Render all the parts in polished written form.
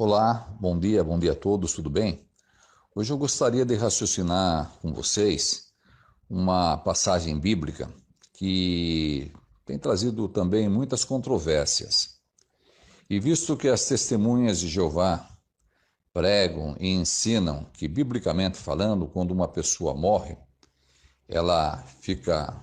Olá, bom dia a todos, tudo bem? Hoje eu gostaria de raciocinar com vocês uma passagem bíblica que tem trazido também muitas controvérsias. E visto que as testemunhas de Jeová pregam e ensinam que, biblicamente falando, quando uma pessoa morre, ela fica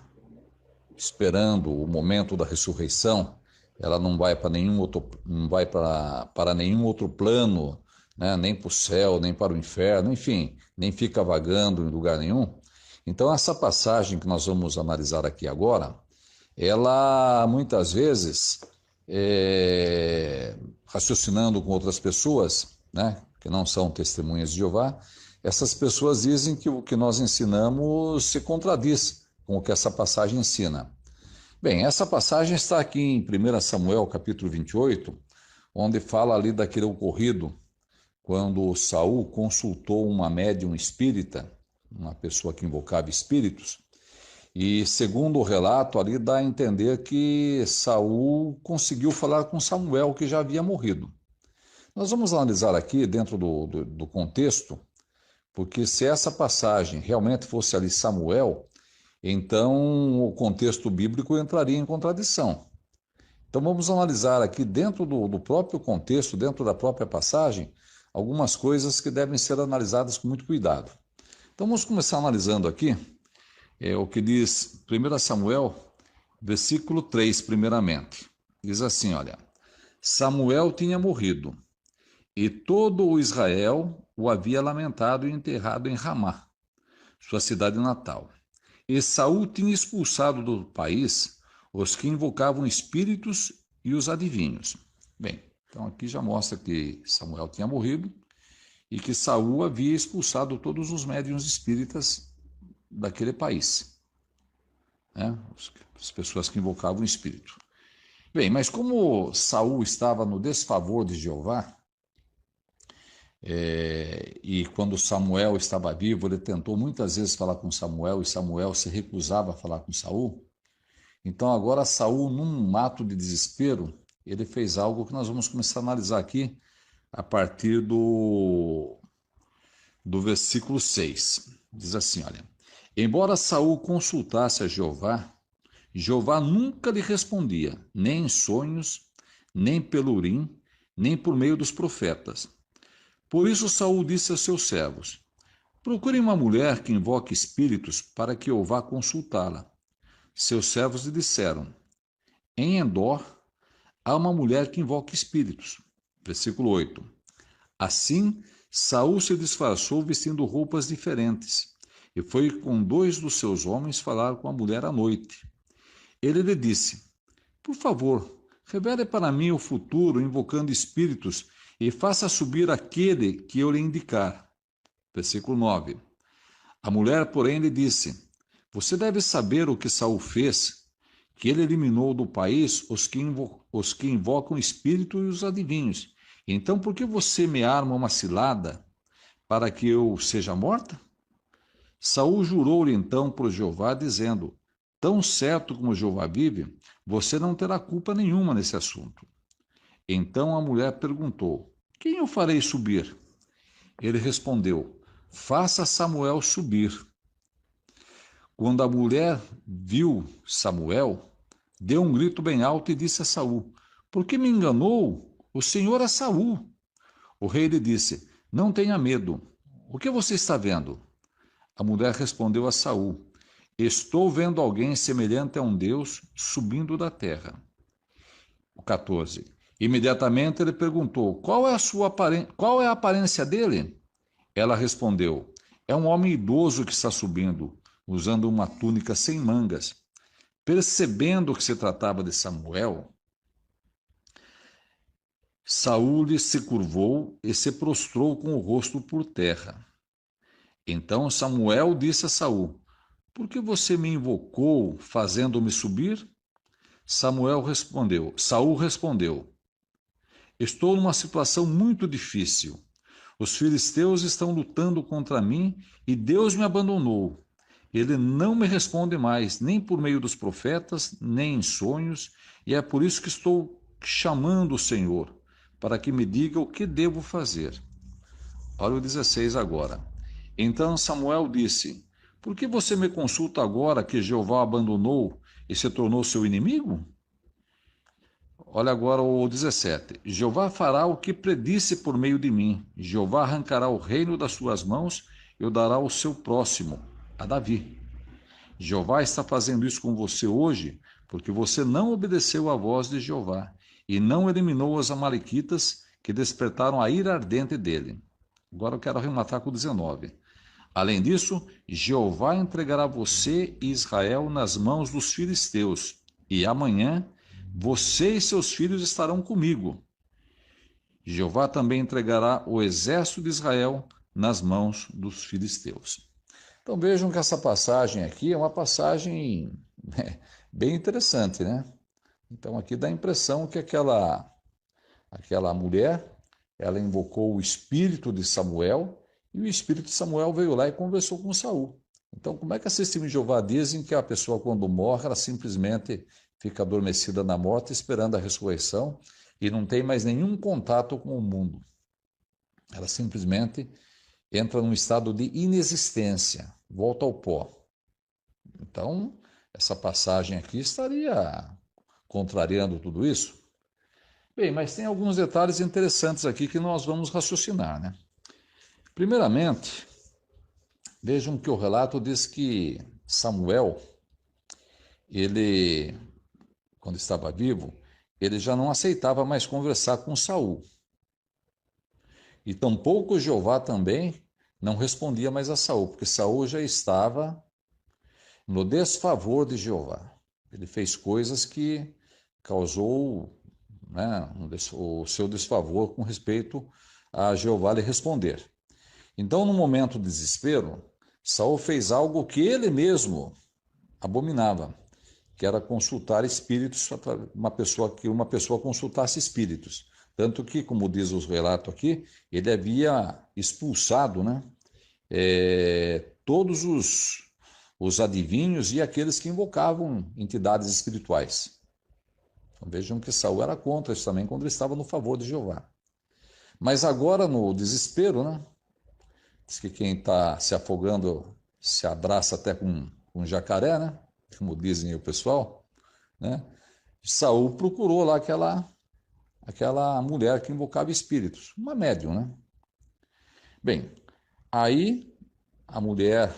esperando o momento da ressurreição, ela não vai para nenhum outro, não vai para nenhum outro plano, né? Nem para o céu, nem para o inferno, enfim, nem fica vagando em lugar nenhum. Então, essa passagem que nós vamos analisar aqui agora, ela muitas vezes, raciocinando com outras pessoas, né, que não são testemunhas de Jeová, essas pessoas dizem que o que nós ensinamos se contradiz com o que essa passagem ensina. Bem, essa passagem está aqui em 1 Samuel, capítulo 28, onde fala ali daquele ocorrido quando Saul consultou uma médium espírita, uma pessoa que invocava espíritos, e segundo o relato ali dá a entender que Saul conseguiu falar com Samuel, que já havia morrido. Nós vamos analisar aqui dentro do contexto, porque se essa passagem realmente fosse ali Samuel, então o contexto bíblico entraria em contradição. Então vamos analisar aqui dentro do próprio contexto, dentro da própria passagem, algumas coisas que devem ser analisadas com muito cuidado. Então vamos começar analisando aqui o que diz 1 Samuel, versículo 3, primeiramente. Diz assim, olha, Samuel tinha morrido, e todo o Israel o havia lamentado e enterrado em Ramá, sua cidade natal. E Saul tinha expulsado do país os que invocavam espíritos e os adivinhos. Bem, então aqui já mostra que Samuel tinha morrido e que Saul havia expulsado todos os médiuns espíritas daquele país, né? As pessoas que invocavam o espírito. Bem, mas como Saul estava no desfavor de Jeová, e quando Samuel estava vivo, ele tentou muitas vezes falar com Samuel e Samuel se recusava a falar com Saul. Então agora Saul, num ato de desespero, ele fez algo que nós vamos começar a analisar aqui a partir do versículo 6. Diz assim, olha, embora Saul consultasse a Jeová, Jeová nunca lhe respondia, nem em sonhos, nem pelo Urim, nem por meio dos profetas. Por isso Saul disse a seus servos, procurem uma mulher que invoque espíritos para que eu vá consultá-la. Seus servos lhe disseram, em Endor há uma mulher que invoca espíritos. Versículo 8. Assim, Saul se disfarçou vestindo roupas diferentes e foi com 2 dos seus homens falar com a mulher à noite. Ele lhe disse, por favor, revele para mim o futuro invocando espíritos e faça subir aquele que eu lhe indicar. Versículo 9. A mulher, porém, lhe disse, você deve saber o que Saul fez, que ele eliminou do país os que invocam espírito e os adivinhos. Então, por que você me arma uma cilada para que eu seja morta? Saul jurou-lhe então por Jeová, dizendo, tão certo como Jeová vive, você não terá culpa nenhuma nesse assunto. Então a mulher perguntou, quem eu farei subir? Ele respondeu, faça Samuel subir. Quando a mulher viu Samuel, deu um grito bem alto e disse a Saul, por que me enganou? O Senhor é Saul. O rei lhe disse, não tenha medo. O que você está vendo? A mulher respondeu a Saul, estou vendo alguém semelhante a um Deus subindo da terra. O 14. Imediatamente ele perguntou, qual é a aparência dele? Ela respondeu, é um homem idoso que está subindo, usando uma túnica sem mangas. Percebendo que se tratava de Samuel, Saul se curvou e se prostrou com o rosto por terra. Então Samuel disse a Saul, por que você me invocou, fazendo-me subir? Saul respondeu, estou numa situação muito difícil. Os filisteus estão lutando contra mim e Deus me abandonou. Ele não me responde mais, nem por meio dos profetas, nem em sonhos, e é por isso que estou chamando o Senhor, para que me diga o que devo fazer. Olha o 16 agora. Então Samuel disse: Por que você me consulta agora que Jeová abandonou e se tornou seu inimigo? Olha agora o 17. Jeová fará o que predisse por meio de mim. Jeová arrancará o reino das suas mãos e o dará ao seu próximo, a Davi. Jeová está fazendo isso com você hoje porque você não obedeceu à voz de Jeová e não eliminou os amalequitas que despertaram a ira ardente dele. Agora eu quero arrematar com o 19. Além disso, Jeová entregará você e Israel nas mãos dos filisteus, e amanhã você e seus filhos estarão comigo. Jeová também entregará o exército de Israel nas mãos dos filisteus. Então vejam que essa passagem aqui é uma passagem bem interessante, né? Então aqui dá a impressão que aquela mulher, ela invocou o espírito de Samuel, e o espírito de Samuel veio lá e conversou com Saul. Então, como é que as testemunhas de Jeová dizem que a pessoa, quando morre, ela simplesmente fica adormecida na morte, esperando a ressurreição, e não tem mais nenhum contato com o mundo? Ela simplesmente entra num estado de inexistência, volta ao pó. Então, essa passagem aqui estaria contrariando tudo isso? Bem, mas tem alguns detalhes interessantes aqui que nós vamos raciocinar, né? Primeiramente, vejam que o relato diz que Samuel, ele, quando estava vivo, ele já não aceitava mais conversar com Saul. E tampouco Jeová também não respondia mais a Saul, porque Saul já estava no desfavor de Jeová. Ele fez coisas que causou, né, o seu desfavor com respeito a Jeová lhe responder. Então, no momento de desespero, Saul fez algo que ele mesmo abominava, que era consultar espíritos, uma pessoa consultasse espíritos. Tanto que, como diz o relato aqui, ele havia expulsado, né, todos os adivinhos e aqueles que invocavam entidades espirituais. Então, vejam que Saul era contra isso também quando ele estava no favor de Jeová. Mas agora, no desespero, né, diz que quem está se afogando se abraça até com um jacaré, né? Como dizem o pessoal, né? Saul procurou lá aquela mulher que invocava espíritos, uma médium, né? Bem, aí a mulher,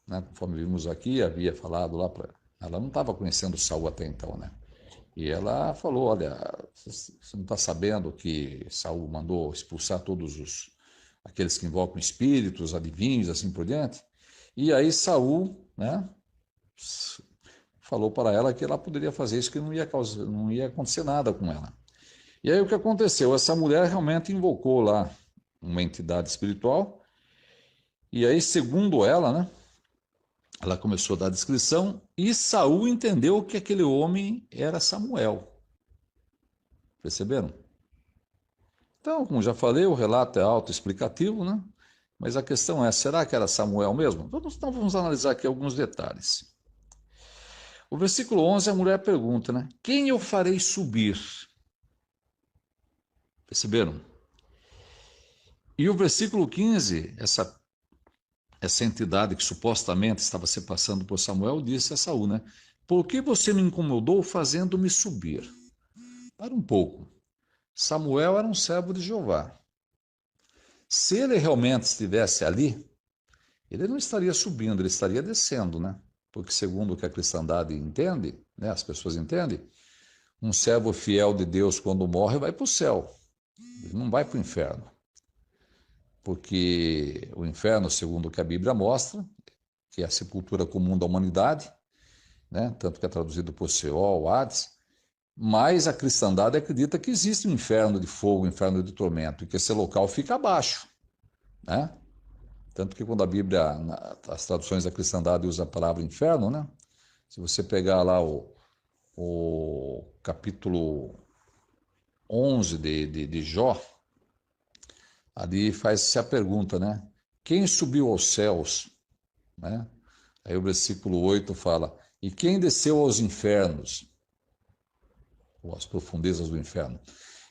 né, conforme vimos aqui, havia falado lá para ela, não estava conhecendo Saul até então, né? E ela falou: olha, você não está sabendo que Saul mandou expulsar todos aqueles que invocam espíritos, adivinhos, assim por diante? E aí Saul, né, falou para ela que ela poderia fazer isso, que não ia acontecer nada com ela. E aí o que aconteceu? Essa mulher realmente invocou lá uma entidade espiritual, e aí, segundo ela, né, ela começou a dar descrição, e Saul entendeu que aquele homem era Samuel. Perceberam? Então, como já falei, o relato é autoexplicativo, né? Mas a questão é, será que era Samuel mesmo? Então vamos analisar aqui alguns detalhes. O versículo 11, a mulher pergunta, né? Quem eu farei subir? Perceberam? E o versículo 15, essa entidade que supostamente estava se passando por Samuel, disse a Saul, né? Por que você me incomodou fazendo-me subir? Para um pouco. Samuel era um servo de Jeová. Se ele realmente estivesse ali, ele não estaria subindo, ele estaria descendo, né? Porque segundo o que a cristandade entende, né, as pessoas entendem, um servo fiel de Deus, quando morre, vai para o céu. Ele não vai para o inferno. Porque o inferno, segundo o que a Bíblia mostra, que é a sepultura comum da humanidade, né, tanto que é traduzido por Seol, Hades, mas a cristandade acredita que existe um inferno de fogo, um inferno de tormento, e que esse local fica abaixo, né? Tanto que quando a Bíblia, as traduções da cristandade usa a palavra inferno, né? Se você pegar lá o capítulo 11 de Jó, ali faz-se a pergunta, né? Quem subiu aos céus? Né? Aí o versículo 8 fala, e quem desceu aos infernos? Ou às profundezas do inferno?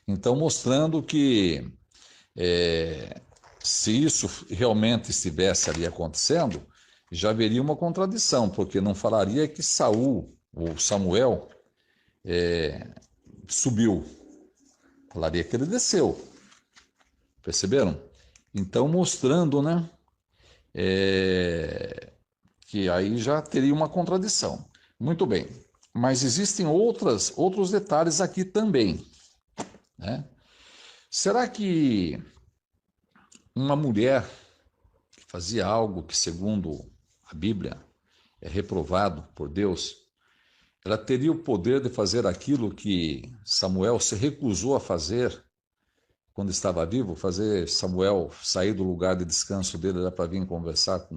Então, mostrando que se isso realmente estivesse ali acontecendo, já haveria uma contradição, porque não falaria que Saul ou Samuel subiu, falaria que ele desceu. Perceberam? Então, mostrando, né, que aí já teria uma contradição. Muito bem, mas existem outros detalhes aqui também, né? Será que uma mulher que fazia algo que, segundo a Bíblia, é reprovado por Deus, ela teria o poder de fazer aquilo que Samuel se recusou a fazer quando estava vivo, fazer Samuel sair do lugar de descanso dele para vir conversar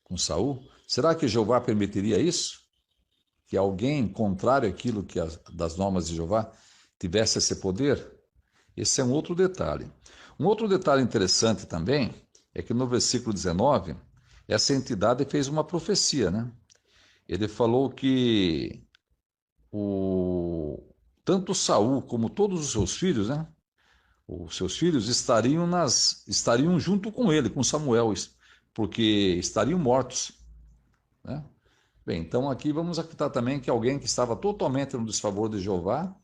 com Saul? Será que Jeová permitiria isso? Que alguém contrário àquilo que das normas de Jeová tivesse esse poder? Esse é um outro detalhe. Um outro detalhe interessante também é que no versículo 19, essa entidade fez uma profecia, né? Ele falou que tanto Saul como todos os seus filhos, né? Os seus filhos estariam junto com ele, com Samuel, porque estariam mortos, né? Bem, então aqui vamos acreditar também que alguém que estava totalmente no desfavor de Jeová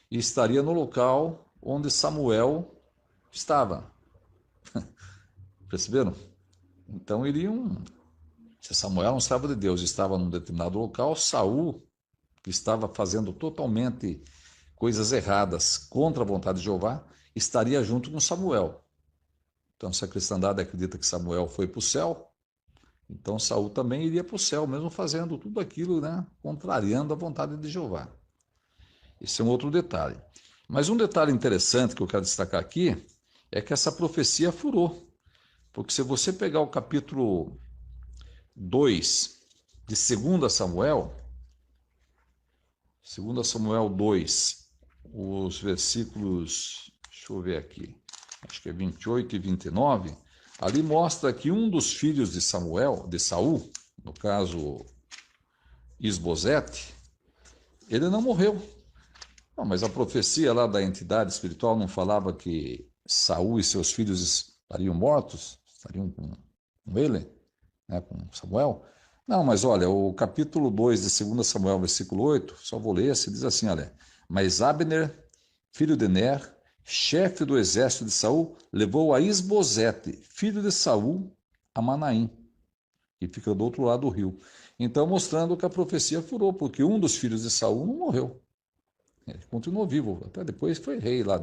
estaria no local onde Samuel estava. Perceberam? Então iriam. Se Samuel, um servo de Deus, estava num determinado local, Saul, que estava fazendo totalmente coisas erradas contra a vontade de Jeová, estaria junto com Samuel. Então, se a cristandade acredita que Samuel foi para o céu, então Saul também iria para o céu, mesmo fazendo tudo aquilo, né, contrariando a vontade de Jeová. Esse é um outro detalhe. Mas um detalhe interessante que eu quero destacar aqui é que essa profecia furou. Porque se você pegar o capítulo 2 de 2 Samuel 2, os versículos, deixa eu ver aqui, acho que é 28 e 29, ali mostra que um dos filhos de Saul, no caso Isbosete, ele não morreu. Não, mas a profecia lá da entidade espiritual não falava que Saul e seus filhos estariam mortos? Estariam com ele, né, com Samuel? Não, mas olha, o capítulo 2 de 2 Samuel, versículo 8, só vou ler, se diz assim, olha, mas Abner, filho de Ner, chefe do exército de Saul, levou a Isbosete, filho de Saul, a Manaim, que fica do outro lado do rio. Então, mostrando que a profecia furou, porque um dos filhos de Saul não morreu. Ele continuou vivo, até depois foi rei lá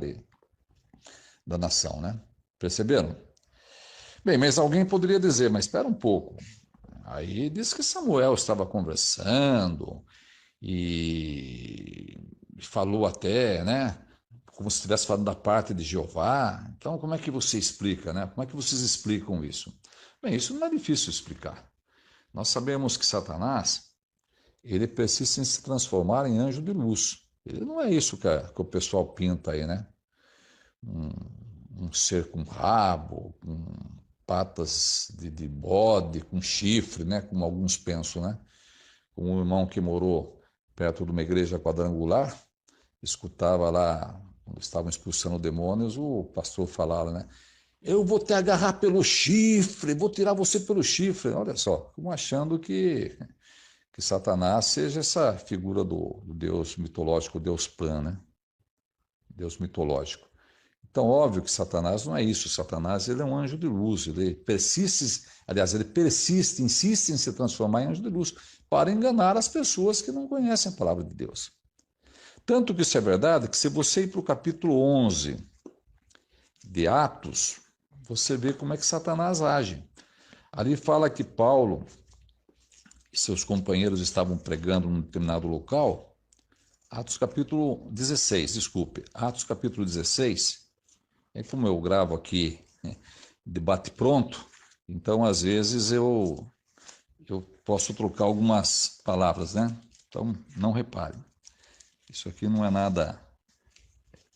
da nação, né? Perceberam? Bem, mas alguém poderia dizer, mas espera um pouco. Aí diz que Samuel estava conversando e falou até, né? Como se estivesse falando da parte de Jeová. Então, como é que você explica, né? Como é que vocês explicam isso? Bem, isso não é difícil explicar. Nós sabemos que Satanás, ele persiste em se transformar em anjo de luz. Ele não é isso que o pessoal pinta aí, né? Um ser com rabo, com patas de bode, com chifre, né? Como alguns pensam, né? Como um irmão que morou perto de uma igreja quadrangular, escutava lá, quando estavam expulsando demônios, o pastor falava, né? Eu vou te agarrar pelo chifre, vou tirar você pelo chifre. Olha só, como achando que Satanás seja essa figura do Deus mitológico, Deus Pan, né? Deus mitológico. Então, óbvio que Satanás não é isso. Satanás, ele é um anjo de luz. Ele persiste, aliás, ele persiste, insiste em se transformar em anjo de luz para enganar as pessoas que não conhecem a palavra de Deus. Tanto que isso é verdade que se você ir para o capítulo 11 de Atos, você vê como é que Satanás age. Ali fala que Paulo e seus companheiros estavam pregando num determinado local. Atos capítulo 16, desculpe. Atos capítulo 16. É como eu gravo aqui, né, debate pronto, então às vezes eu posso trocar algumas palavras, né? Então não repare. Isso aqui não é nada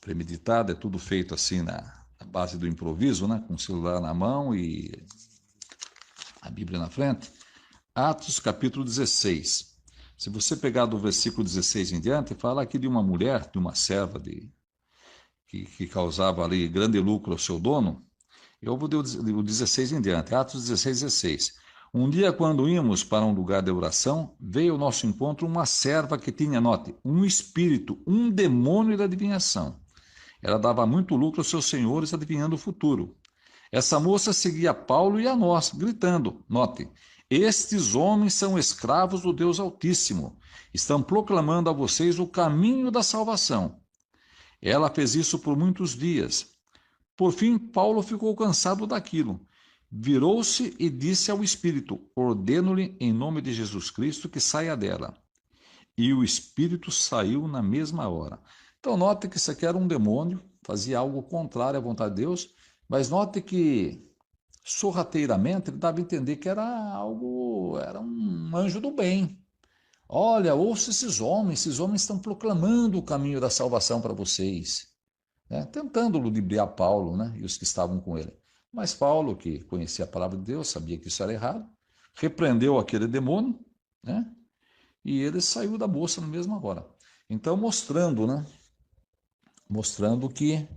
premeditado, é tudo feito assim na base do improviso, né? Com o celular na mão e a Bíblia na frente. Atos capítulo 16. Se você pegar do versículo 16 em diante, fala aqui de uma mulher, de uma serva que causava ali grande lucro ao seu dono, eu vou ler o 16 em diante, Atos 16, 16. Um dia, quando íamos para um lugar de oração, veio ao nosso encontro uma serva que tinha, note, um espírito, um demônio de adivinhação. Ela dava muito lucro aos seus senhores adivinhando o futuro. Essa moça seguia Paulo e a nós, gritando, note, estes homens são escravos do Deus Altíssimo, estão proclamando a vocês o caminho da salvação. Ela fez isso por muitos dias. Por fim, Paulo ficou cansado daquilo. Virou-se e disse ao espírito, ordeno-lhe em nome de Jesus Cristo que saia dela. E o espírito saiu na mesma hora. Então note que isso aqui era um demônio, fazia algo contrário à vontade de Deus, mas note que sorrateiramente ele dava a entender que era um anjo do bem. Olha, ouça esses homens estão proclamando o caminho da salvação para vocês, né? Tentando ludibriar Paulo, né? E os que estavam com ele. Mas Paulo, que conhecia a palavra de Deus, sabia que isso era errado, repreendeu aquele demônio, né? E ele saiu da moça na mesma hora. Então, mostrando, né? Mostrando que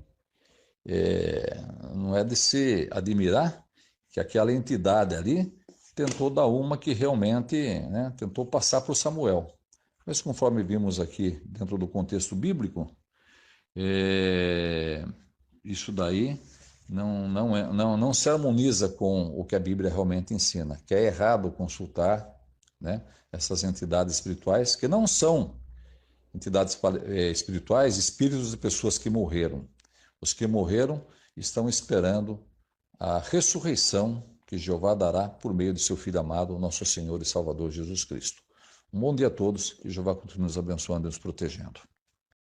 não é de se admirar que aquela entidade ali tentou dar uma que realmente, né, tentou passar para o Samuel. Mas conforme vimos aqui dentro do contexto bíblico, isso daí não se harmoniza com o que a Bíblia realmente ensina, que é errado consultar, né, essas entidades espirituais, que não são entidades espirituais, espíritos de pessoas que morreram. Os que morreram estão esperando a ressurreição que Jeová dará por meio de seu Filho amado, nosso Senhor e Salvador Jesus Cristo. Um bom dia a todos, que Jeová continue nos abençoando e nos protegendo.